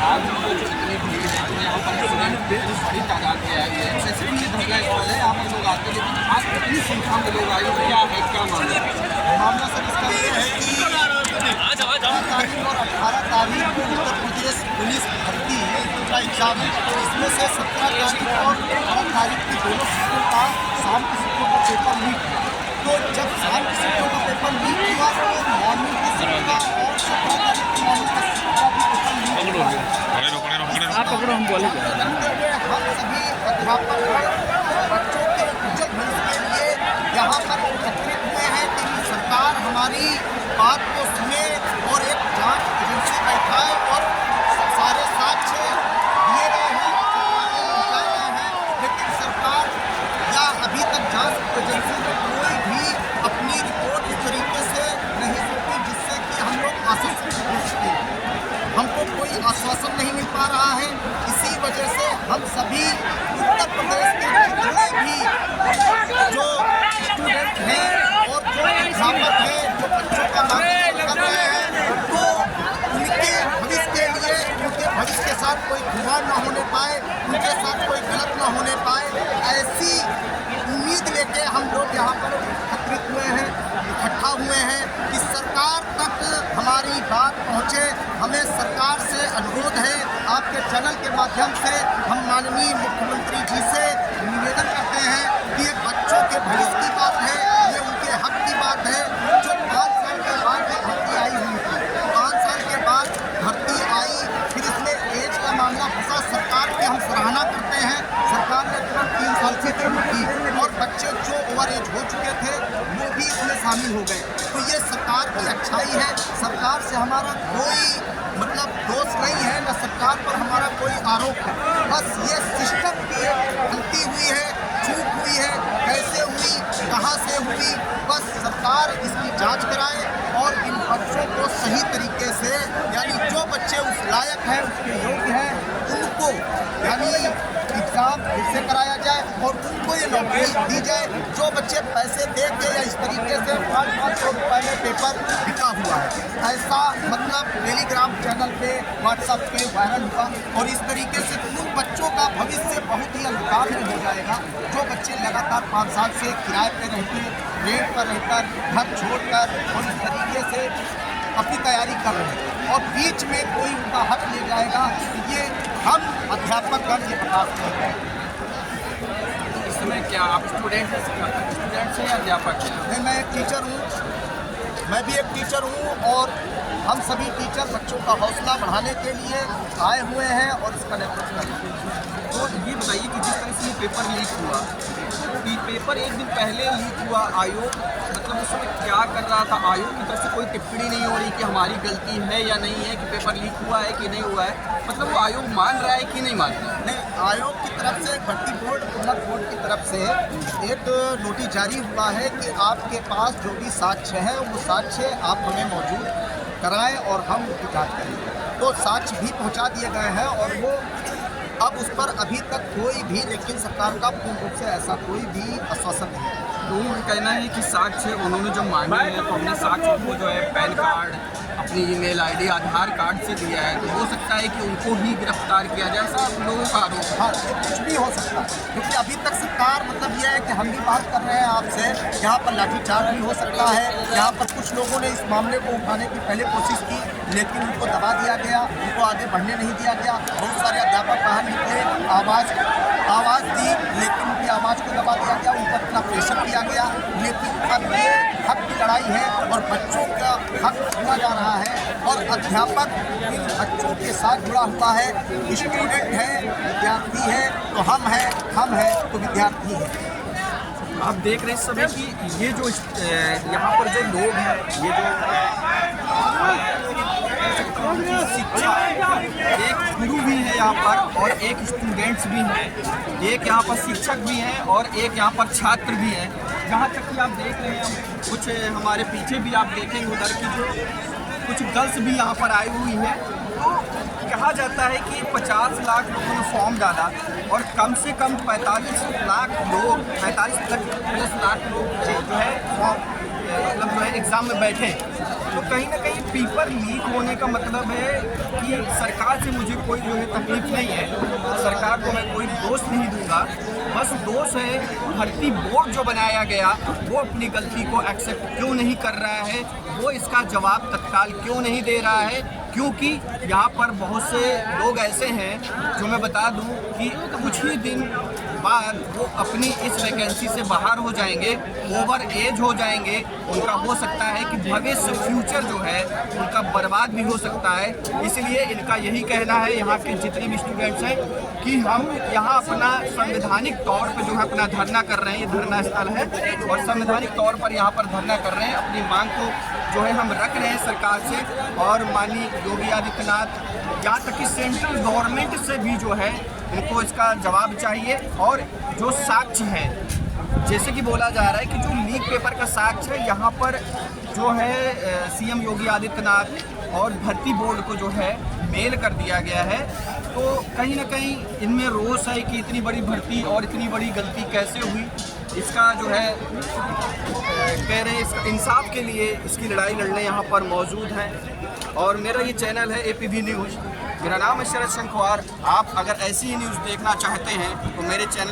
आज जो इतनी भीड़ है यहाँ पर स्टूडेंट बड़ी तादाद में आए हुए हैं। स्पेसिफिकली धरना स्थल है, यहाँ पर लोग आते हैं, लेकिन आज कितनी संख्या में लोग आए हुए, क्या है, क्या मामला है? मामला सर इसका ये है कि 18 तारीख और 18 तारीख को उत्तर प्रदेश पुलिस भर्ती का एग्जाम है। इसमें से 17 तारीख और 18 तारीख की दोनों सीटों का शाम की सीटों का पेपर लीक हुआ। तो जब शाम की सीटों का पेपर लीक हुआ तो मॉर्निंग की सीटों का और 17 तारीख की मॉर्निंग का सीटों का भी पेपर लीक हुआ। आप पकड़ो, हम बोले हम सभी अध्यापक बच्चों के उज्जवल भविष्य के लिए यहाँ पर एकत्रित हुए हैं कि सरकार हमारी बात को सुने और एक जांच एजेंसी बैठाए और सारे साक्ष्य दिए गए हैं, बताए गए हैं, लेकिन सरकार या अभी तक जांच एजेंसी ने कोई भी अपनी रिपोर्ट इस तरीके से नहीं सौंपी जिससे कि हम लोग आश्वस्त हो सकें। हमको कोई आश्वासन नहीं मिल पा रहा है। इसी वजह से हम सभी उत्तर प्रदेश के जितने भी जो स्टूडेंट हैं और जो अध्यापक हैं, जो बच्चों का मार्गदर्शन कर रहे हैं, तो उनके भविष्य के लिए, उनके भविष्य के साथ कोई खिलवाड़ न होने पाए, उनके साथ कोई गलत न होने पाए, ऐसी उम्मीद लेके हम लोग यहाँ पर एकत्रित हुए हैं, इकट्ठा हुए हैं कि सरकार तक हमारी बात पहुँचे। हमें सरकार से अनुरोध है, आपके चैनल के माध्यम से हम माननीय मुख्यमंत्री जी से निवेदन करते हैं कि ये बच्चों के भविष्य की बात है, ये उनके हक की बात है। जो 5 साल के बाद भर्ती आई हुई थी, 5 साल के बाद भर्ती आई, फिर इसमें एज का मामला फंसा। सरकार की हम सराहना करते हैं, सरकार ने तुरंत 3 साल से छूट की और बच्चे जो ओवर एज हो चुके थे वो भी इसमें शामिल हो गए। तो ये सरकार की अच्छाई है। सरकार से हमारा कोई मतलब दोष नहीं है, न सरकार पर हमारा कोई आरोप है। बस ये सिस्टम की गलती हुई है, चूक हुई है, कैसे हुई, कहाँ से हुई, बस सरकार इसकी जांच कराए और इन बच्चों को सही तरीके से, यानी जो बच्चे उस लायक हैं, उसके योग्य हैं, उनको यानी एग्ज़ाम फिर से कराया जाए और उनको ये नौकरी दी जाए। जो बच्चे पैसे दे के या इस तरीके से 500 रुपये में पेपर बिका हुआ है, ऐसा मतलब टेलीग्राम चैनल पे, व्हाट्सएप पे वायरल हुआ और इस तरीके से उन बच्चों का भविष्य बहुत ही अंधकार में हो जाएगा। जो बच्चे लगातार 5 साल से किराए पे रहते, रेंट पर रहकर, घर छोड़कर और इस तरीके से अपनी तैयारी कर रहे हैं और बीच में कोई उनका हक ले जाएगा, ये हम अध्यापकगण ये बर्दाश्त नहीं करेंगे। इस समय क्या आप स्टूडेंट हैं या अध्यापक हैं? मैं एक टीचर हूँ, मैं भी एक टीचर हूँ और हम सभी टीचर बच्चों का हौसला बढ़ाने के लिए आए हुए हैं और इसका नेतृत्व कर रहे हैं। तो ये बताइए कि जिस तरह से ये पेपर लीक हुआ, कि पेपर एक दिन पहले लीक हुआ, आयोग मतलब उस समय क्या कर रहा था? आयोग की तरफ से कोई टिप्पणी नहीं हो रही कि हमारी गलती है या नहीं है, कि पेपर लीक हुआ है कि नहीं हुआ है, मतलब वो आयोग मान रहा है कि नहीं मान रहा है? नहीं, आयोग की तरफ से भर्ती बोर्ड, उन्नत बोर्ड की तरफ से एक नोटिस जारी हुआ है कि आपके पास जो भी साक्ष्य है वो साक्ष्य आप हमें मौजूद कराएं और हम उसकी जाँच करेंगे। तो साक्ष्य भी पहुंचा दिए गए हैं और वो अब उस पर अभी तक कोई भी, लेकिन सरकार का पूर्ण रूप से ऐसा कोई भी आश्वासन नहीं है। तो उनका कहना है कि साक्ष्य उन्होंने जो मांगे हैं, तो हमने साक्ष्य को जो है पैन कार्ड, अपनी ईमेल आईडी, आधार कार्ड से दिया है, तो हो सकता है कि उनको ही गिरफ्तार किया जाए, ऐसा लोगों का आरोप है। हाँ, ये कुछ भी हो सकता है, क्योंकि अभी तक सरकार मतलब ये है कि हम भी बात कर रहे हैं आपसे, यहाँ पर लाठीचार्ज भी हो सकता है। यहाँ पर कुछ लोगों ने इस मामले को उठाने की पहले कोशिश की, लेकिन उनको दबा दिया गया, उनको आगे बढ़ने नहीं दिया गया। बहुत सारे अध्यापक बाहर निकले, आवाज़ दी, लेकिन उनकी आवाज़ को दबा दिया गया, उन पर इतना प्रेशर किया गया। लेकिन अब ये हक की लड़ाई है और बच्चों का हक छीना जा रहा है और अध्यापक इन बच्चों के साथ जुड़ा हुआ है। स्टूडेंट है, विद्यार्थी है तो हम हैं तो विद्यार्थी है। आप देख रहे हैं इस समय कि ये जो यहाँ पर जो लोग हैं, ये जो शिक्षा, एक गुरु भी है यहाँ पर और एक स्टूडेंट्स भी हैं, एक यहाँ पर शिक्षक भी हैं और एक यहाँ पर छात्र भी हैं। जहाँ तक कि आप देख रहे हैं, हम कुछ हमारे पीछे भी आप देखेंगे उधर की जो कुछ गर्ल्स भी यहाँ पर आई हुई हैं। तो कहा जाता है कि 50 लाख लोगों ने फॉर्म डाला और कम से कम 45 लाख लोग 45 लाख लोग जो है फॉर्म मतलब जो है एग्ज़ाम में बैठे, तो कहीं ना कहीं पेपर लीक होने का मतलब है कि सरकार से मुझे कोई जो है तकलीफ नहीं है, सरकार को मैं कोई दोष नहीं दूंगा, बस दोष है भर्ती बोर्ड जो बनाया गया वो अपनी गलती को एक्सेप्ट क्यों नहीं कर रहा है, वो इसका जवाब तत्काल क्यों नहीं दे रहा है। क्योंकि यहाँ पर बहुत से लोग ऐसे हैं जो मैं बता दूं कि कुछ ही दिन बाद वो अपनी इस वैकेंसी से बाहर हो जाएंगे, ओवर एज हो जाएंगे, उनका हो सकता है कि भविष्य फ्यूचर जो है उनका बर्बाद भी हो सकता है। इसलिए इनका यही कहना है, यहाँ के जितने भी स्टूडेंट्स हैं, कि हम यहाँ अपना संवैधानिक तौर पर जो है अपना धरना कर रहे हैं, ये धरना स्थल है और संवैधानिक तौर पर यहाँ पर धरना कर रहे हैं, अपनी मांग को जो है हम रख रहे हैं सरकार से। और माननीय योगी आदित्यनाथ, यहाँ तक कि सेंट्रल गवर्नमेंट से भी जो है इनको इसका जवाब चाहिए। और जो साक्ष्य है, जैसे कि बोला जा रहा है कि जो लीक पेपर का साक्ष्य है, यहाँ पर जो है सीएम योगी आदित्यनाथ और भर्ती बोर्ड को जो है मेल कर दिया गया है, तो कहीं ना कहीं इनमें रोष है कि इतनी बड़ी भर्ती और इतनी बड़ी गलती कैसे हुई। इसका जो है कह रहे हैं इसका इंसाफ के लिए इसकी लड़ाई लड़ने यहाँ पर मौजूद हैं। और मेरा ये चैनल है APV न्यूज़, मेरा नाम है शरद शंखवार। आप अगर ऐसी ही न्यूज़ देखना चाहते हैं तो मेरे चैनल